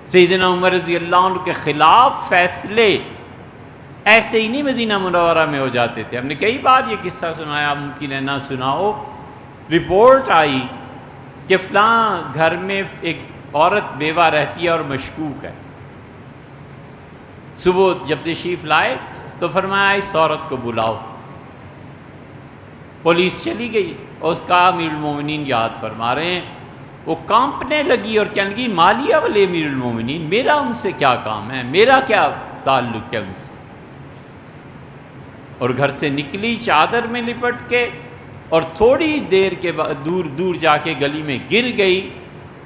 سیدنا عمر رضی اللہ عنہ کے خلاف فیصلے ایسے ہی نہیں مدینہ منورہ میں ہو جاتے تھے. ہم نے کئی بار یہ قصہ سنایا، ممکن ہے نہ سنا ہو. رپورٹ آئی کہ فلاں گھر میں ایک عورت بیوہ رہتی ہے اور مشکوک ہے. صبح جب تشریف لائے تو فرمایا اس عورت کو بلاؤ. پولیس چلی گئی اور اس کا امیر المومنین یاد فرما رہے ہیں، وہ کانپنے لگی اور کہنے لگی مالیہ والے امیر المومنین، میرا ان سے کیا کام ہے، میرا کیا تعلق ہے ان سے. اور گھر سے نکلی چادر میں لپٹ کے اور تھوڑی دیر کے بعد دور جا کے گلی میں گر گئی،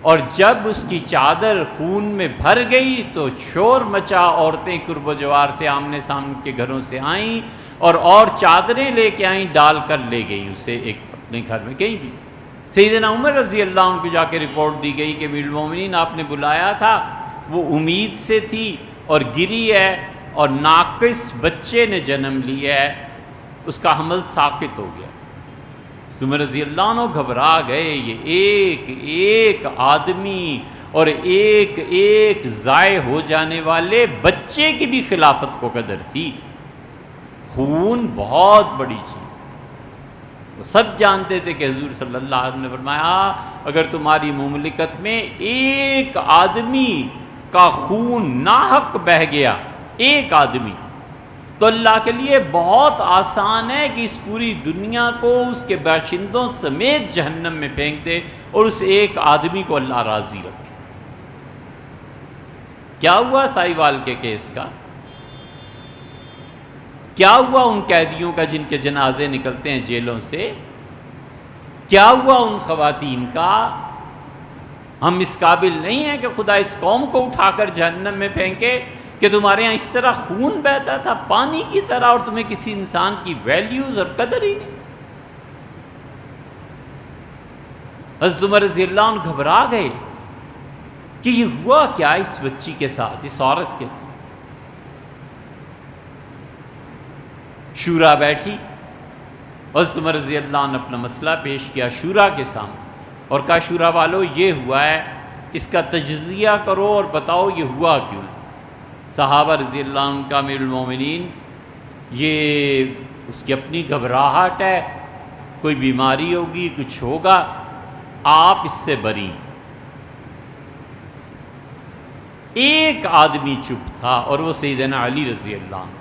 اور جب اس کی چادر خون میں بھر گئی تو شور مچا. عورتیں قرب و جوار سے آمنے سامنے کے گھروں سے آئیں اور چادریں لے کے آئیں، ڈال کر لے گئی اسے ایک اپنے گھر میں کہیں بھی. سیدنا عمر رضی اللہ عنہ کو جا کے رپورٹ دی گئی کہ امیر المومنین آپ نے بلایا تھا، وہ امید سے تھی اور گری ہے اور ناقص بچے نے جنم لیا ہے، اس کا حمل ساقط ہو گیا. عمر رضی اللہ عنہ گھبرا گئے. یہ ایک ایک آدمی اور ایک ایک ضائع ہو جانے والے بچے کی بھی خلافت کو قدر تھی. خون بہت بڑی چیز. وہ سب جانتے تھے کہ حضور صلی اللہ علیہ وسلم نے فرمایا اگر تمہاری مملکت میں ایک آدمی کا خون ناحق بہہ گیا، ایک آدمی، تو اللہ کے لیے بہت آسان ہے کہ اس پوری دنیا کو اس کے باشندوں سمیت جہنم میں پھینک دے اور اس ایک آدمی کو اللہ راضی رکھے. کیا ہوا سائیوال کے کیس کا؟ کیا ہوا ان قیدیوں کا جن کے جنازے نکلتے ہیں جیلوں سے؟ کیا ہوا ان خواتین کا؟ ہم اس قابل نہیں ہیں کہ خدا اس قوم کو اٹھا کر جہنم میں پھینکے کہ تمہارے ہاں اس طرح خون بہتا تھا پانی کی طرح اور تمہیں کسی انسان کی ویلیوز اور قدر ہی نہیں. حضرت عمر رضی اللہ عنہ گھبرا گئے کہ یہ ہوا کیا اس بچی کے ساتھ، اس عورت کے ساتھ. شورا بیٹھی، حضرت عمر رضی اللہ عنہ اپنا مسئلہ پیش کیا شورا کے سامنے اور کہا شورا والو یہ ہوا ہے، اس کا تجزیہ کرو اور بتاؤ یہ ہوا کیوں ہے. صحابہ رضی اللہ عنہ کا امیر المومنین یہ اس کی اپنی گھبراہٹ ہے، کوئی بیماری ہوگی، کچھ ہوگا، آپ اس سے بری. ایک آدمی چپ تھا اور وہ سیدنا علی رضی اللہ عنہ.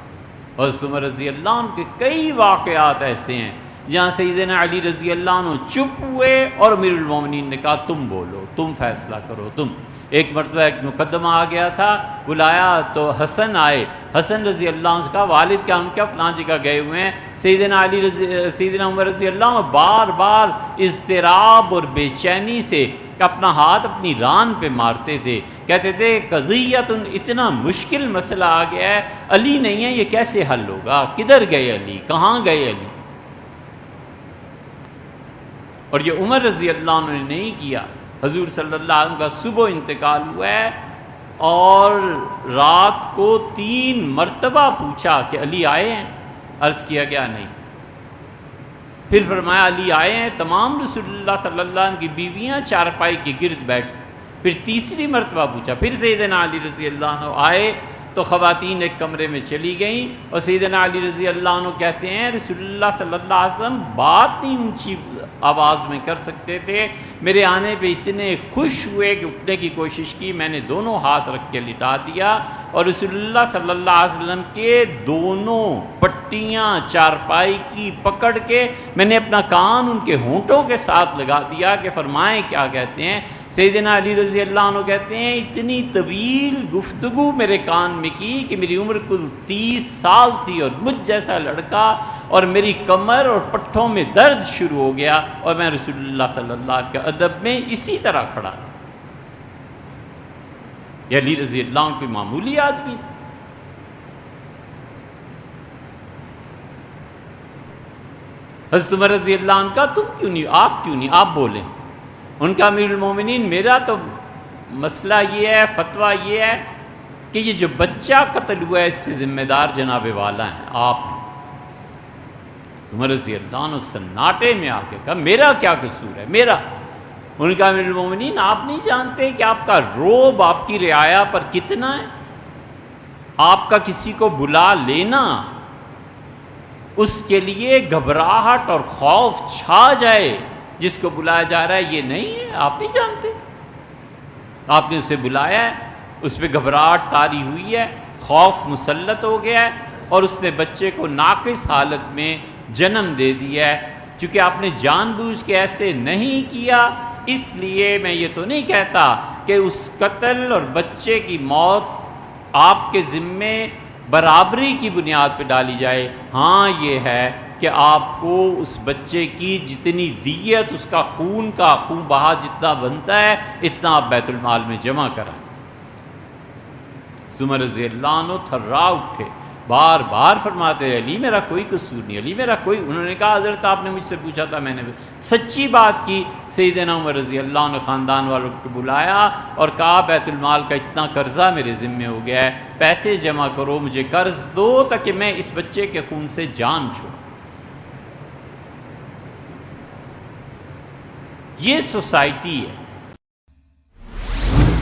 حضرت عمر رضی اللہ عنہ کے کئی واقعات ایسے ہیں جہاں سیدنا علی رضی اللہ عنہ چپ ہوئے اور امیر المومنین نے کہا تم بولو، تم فیصلہ کرو. تم ایک مرتبہ ایک مقدمہ آ گیا تھا، بلایا تو حسن آئے. حسن رضی اللہ عنہ سے کہا والد کیا ہم کیا فلاں جگہ گئے ہوئے ہیں. سیدنا عمر رضی اللہ عنہ بار بار اضطراب اور بے چینی سے اپنا ہاتھ اپنی ران پہ مارتے تھے، کہتے تھے قضیت اتنا مشکل مسئلہ آ گیا ہے، علی نہیں ہے، یہ کیسے حل ہوگا، کدھر گئے علی، کہاں گئے علی. اور یہ عمر رضی اللہ عنہ نے نہیں کیا. حضور صلی اللہ علیہ وسلم کا صبح انتقال ہوا ہے اور رات کو 3 مرتبہ پوچھا کہ علی آئے ہیں، عرض کیا گیا نہیں. پھر فرمایا علی آئے ہیں. تمام رسول اللہ صلی اللہ علیہ وسلم کی بیویاں چارپائی کے گرد بیٹھ. پھر تیسری مرتبہ پوچھا، پھر سیدنا علی رضی اللہ عنہ آئے تو خواتین ایک کمرے میں چلی گئیں اور سیدنا علی رضی اللہ عنہ کہتے ہیں رسول اللہ صلی اللہ علیہ وسلم بات نہیں اونچی آواز میں کر سکتے تھے، میرے آنے پہ اتنے خوش ہوئے کہ اٹھنے کی کوشش کی، میں نے دونوں ہاتھ رکھ کے لٹا دیا اور رسول اللہ صلی اللہ علیہ وسلم کے دونوں پٹیاں چارپائی کی پکڑ کے میں نے اپنا کان ان کے ہونٹوں کے ساتھ لگا دیا کہ فرمائیں کیا کہتے ہیں. سیدنا علی رضی اللہ عنہ کہتے ہیں اتنی طویل گفتگو میرے کان میں کی کہ میری عمر کل 30 سال تھی اور مجھ جیسا لڑکا اور میری کمر اور پٹھوں میں درد شروع ہو گیا اور میں رسول اللہ صلی اللہ علیہ وسلم کے ادب میں اسی طرح کھڑا. یہ علی رضی اللہ عنہ کوئی معمولی آدمی تھا. حضرت عمر رضی اللہ عنہ کا تم کیوں نہیں، آپ کیوں نہیں، آپ بولیں. ان کا امیر المومنین میرا تو مسئلہ یہ ہے، فتویٰ یہ ہے کہ یہ جو بچہ قتل ہوا ہے اس کے ذمہ دار جناب والا ہیں آپ. عمر رضی اللہ عنہ سناٹے میں آ کے کہا میرا کیا قصور ہے، میرا انہوں نے کہا امیر المومنین آپ نہیں جانتے کہ آپ کا رعب آپ کی رعایا پر کتنا ہے؟ آپ کا کسی کو بلا لینا اس کے لیے گھبراہٹ اور خوف چھا جائے، جس کو بلایا جا رہا ہے یہ نہیں ہے، آپ نہیں جانتے؟ آپ نے اسے بلایا ہے، اس پہ گھبراہٹ طاری ہوئی ہے، خوف مسلط ہو گیا ہے، اور اس نے بچے کو ناقص حالت میں جنم دے دیا ہے۔ چونکہ آپ نے جان بوجھ کے ایسے نہیں کیا، اس لیے میں یہ تو نہیں کہتا کہ اس قتل اور بچے کی موت آپ کے ذمے برابری کی بنیاد پہ ڈالی جائے۔ ہاں یہ ہے کہ آپ کو اس بچے کی جتنی دیت، اس کا خون بہا جتنا بنتا ہے اتنا آپ بیت المال میں جمع کرائیں۔ عمر رضی اللہ عنہ تھرا اٹھے، بار بار فرماتے رہے علی میرا کوئی قصور نہیں، علی میرا کوئی۔ انہوں نے کہا حضرت آپ نے مجھ سے پوچھا تھا، میں نے سچی بات کی۔ سیدنا عمر رضی اللہ عنہ خاندان والوں کو بلایا اور کہا بیت المال کا اتنا قرضہ میرے ذمے ہو گیا ہے، پیسے جمع کرو، مجھے قرض دو تاکہ میں اس بچے کے خون سے جان چھوڑوں۔ یہ سوسائٹی ہے۔